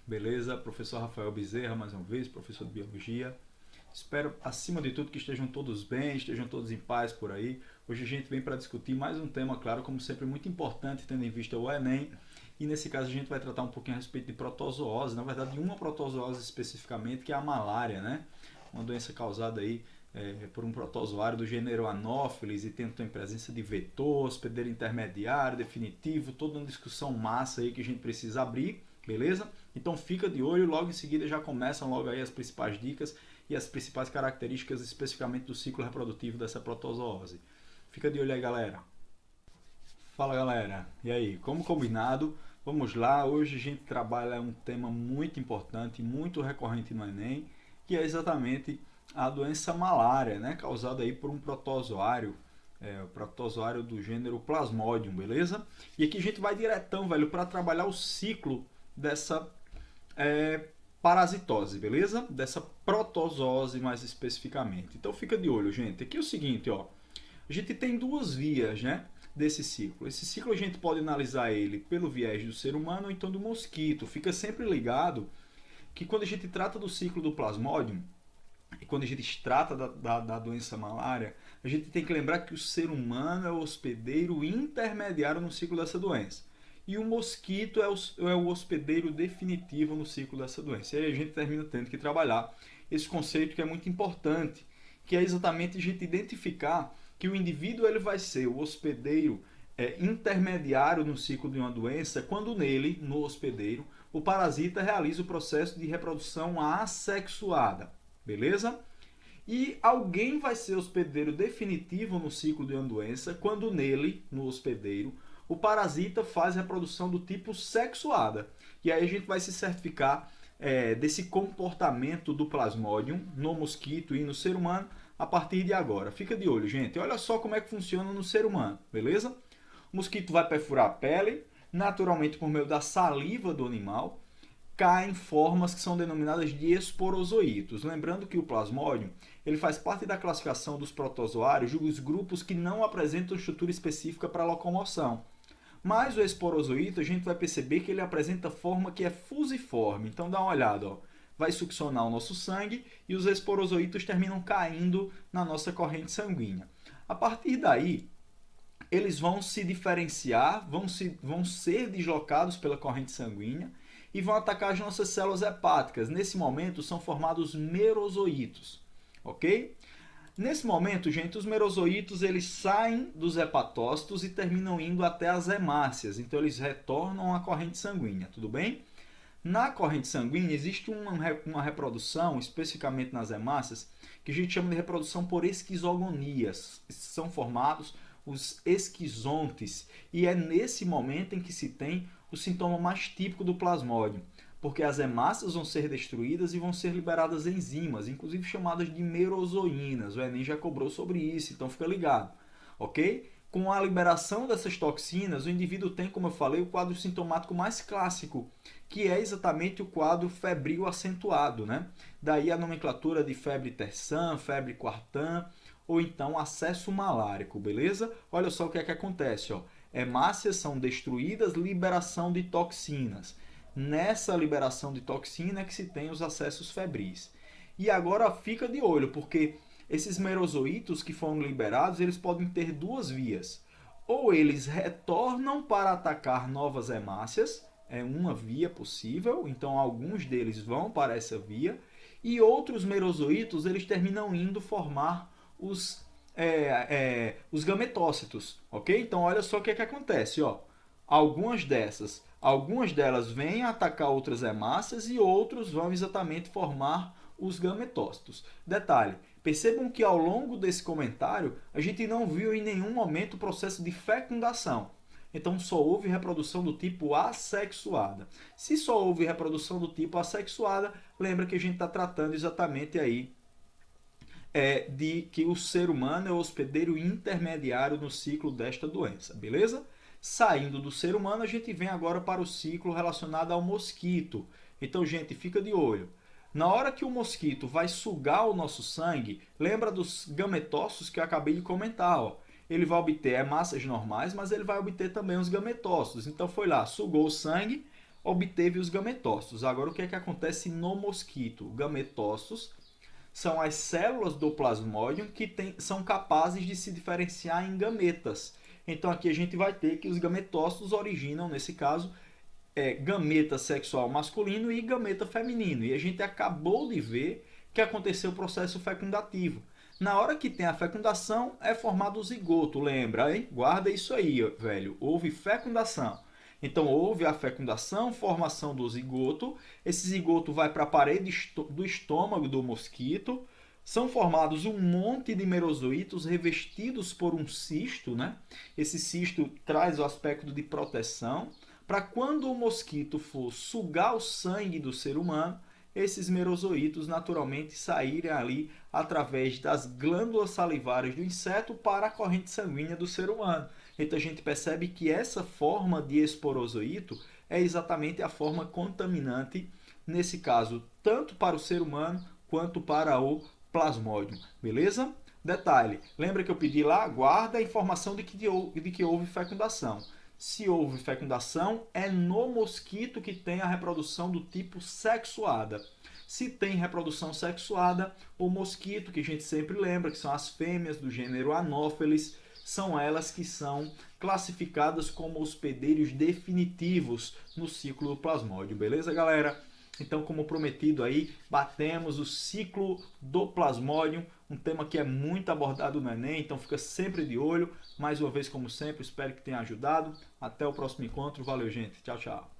Beleza? Professor Rafael Bezerra, mais uma vez, professor de Biologia. Espero, acima de tudo, que estejam todos bem, estejam todos em paz por aí. Hoje a gente vem para discutir mais um tema, claro, como sempre, muito importante, tendo em vista o Enem. E nesse caso a gente vai tratar um pouquinho a respeito de protozoose, na verdade de uma protozoose especificamente, que é a malária, né? Uma doença causada aí por um protozoário do gênero Anopheles e tem presença de vetor, hospedeiro intermediário, definitivo, toda uma discussão massa aí que a gente precisa abrir, beleza? Então fica de olho, logo em seguida já começam logo aí as principais dicas e as principais características especificamente do ciclo reprodutivo dessa protozoose. Fica de olho aí, galera. Fala, galera. E aí, como combinado, vamos lá. Hoje a gente trabalha um tema muito importante, muito recorrente no Enem, que é exatamente a doença malária, né, causada aí por um protozoário, o protozoário do gênero Plasmodium, beleza? E aqui a gente vai diretão, velho, para trabalhar o ciclo dessa parasitose, beleza? Dessa protozoose mais especificamente. Então fica de olho, gente. Aqui é o seguinte, ó. A gente tem duas vias, né, desse ciclo. Esse ciclo a gente pode analisar ele pelo viés do ser humano ou então do mosquito. Fica sempre ligado que quando a gente trata do ciclo do Plasmodium, e quando a gente trata da doença malária, a gente tem que lembrar que o ser humano é o hospedeiro intermediário no ciclo dessa doença. E o mosquito é o hospedeiro definitivo no ciclo dessa doença. E aí a gente termina tendo que trabalhar esse conceito que é muito importante, que é exatamente a gente identificar que o indivíduo ele vai ser o hospedeiro intermediário no ciclo de uma doença quando nele, no hospedeiro, o parasita realiza o processo de reprodução assexuada. Beleza? E alguém vai ser hospedeiro definitivo no ciclo de uma doença quando nele, no hospedeiro, o parasita faz reprodução do tipo sexuada. E aí a gente vai se certificar desse comportamento do Plasmodium no mosquito e no ser humano a partir de agora. Fica de olho, gente. Olha só como é que funciona no ser humano, beleza? O mosquito vai perfurar a pele, naturalmente por meio da saliva do animal, caem formas que são denominadas de esporozoítos. Lembrando que o Plasmodium ele faz parte da classificação dos protozoários dos grupos que não apresentam estrutura específica para locomoção. Mas o esporozoíto a gente vai perceber que ele apresenta forma que é fusiforme. Então dá uma olhada, ó. Vai succionar o nosso sangue e os esporozoítos terminam caindo na nossa corrente sanguínea. A partir daí, eles vão se diferenciar, vão ser deslocados pela corrente sanguínea e vão atacar as nossas células hepáticas. Nesse momento são formados merozoítos, ok? Nesse momento, gente, os merozoítos eles saem dos hepatócitos e terminam indo até as hemácias. Então eles retornam à corrente sanguínea, tudo bem? Na corrente sanguínea existe uma reprodução, especificamente nas hemácias, que a gente chama de reprodução por esquizogonias. São formados os esquizontes e é nesse momento em que se tem o sintoma mais típico do Plasmodium, porque as hemácias vão ser destruídas e vão ser liberadas enzimas, inclusive chamadas de merozoínas. O Enem já cobrou sobre isso, então fica ligado, ok? Com a liberação dessas toxinas, o indivíduo tem, como eu falei, o quadro sintomático mais clássico, que é exatamente o quadro febril acentuado, né? Daí a nomenclatura de febre terçã, febre quartã, ou então acesso malárico, beleza? Olha só o que é que acontece, ó. Hemácias são destruídas, liberação de toxinas. Nessa liberação de toxina é que se tem os acessos febris. E agora fica de olho, porque esses merozoítos que foram liberados, eles podem ter duas vias. Ou eles retornam para atacar novas hemácias, é uma via possível, então alguns deles vão para essa via, e outros merozoítos eles terminam indo formar os gametócitos, ok? Então olha só o que acontece, ó. Algumas delas vêm atacar outras hemácias e outros vão exatamente formar os gametócitos. Detalhe, percebam que ao longo desse comentário a gente não viu em nenhum momento o processo de fecundação. Então só houve reprodução do tipo assexuada. Se só houve reprodução do tipo assexuada, lembra que a gente está tratando exatamente aí de que o ser humano é o hospedeiro intermediário no ciclo desta doença, beleza? Saindo do ser humano, a gente vem agora para o ciclo relacionado ao mosquito. Então, gente, fica de olho. Na hora que o mosquito vai sugar o nosso sangue, lembra dos gametócitos que eu acabei de comentar, ó. Ele vai obter hemácias normais, mas ele vai obter também os gametócitos. Então foi lá, sugou o sangue, obteve os gametócitos. Agora, o que é que acontece no mosquito? Gametócitos são as células do plasmódio que são capazes de se diferenciar em gametas. Então, aqui a gente vai ter que os gametócitos originam, nesse caso, gameta sexual masculino e gameta feminino. E a gente acabou de ver que aconteceu o processo fecundativo. Na hora que tem a fecundação, é formado o zigoto, lembra, hein? Guarda isso aí, velho. Houve fecundação. Então, houve a fecundação, formação do zigoto. Esse zigoto vai para a parede do estômago do mosquito. São formados um monte de merozoítos revestidos por um cisto, né? Esse cisto traz o aspecto de proteção para quando o mosquito for sugar o sangue do ser humano, esses merozoítos naturalmente saírem ali através das glândulas salivares do inseto para a corrente sanguínea do ser humano. Então a gente percebe que essa forma de esporozoíto é exatamente a forma contaminante, nesse caso, tanto para o ser humano quanto para o plasmódio. Beleza? Detalhe, lembra que eu pedi lá? Guarda a informação de que houve fecundação. Se houve fecundação, é no mosquito que tem a reprodução do tipo sexuada. Se tem reprodução sexuada, o mosquito, que a gente sempre lembra, que são as fêmeas do gênero Anopheles, são elas que são classificadas como hospedeiros definitivos no ciclo do plasmódio. Beleza, galera? Então, como prometido aí, batemos o ciclo do plasmódio, um tema que é muito abordado no Enem, então fica sempre de olho. Mais uma vez, como sempre, espero que tenha ajudado. Até o próximo encontro. Valeu, gente. Tchau, tchau.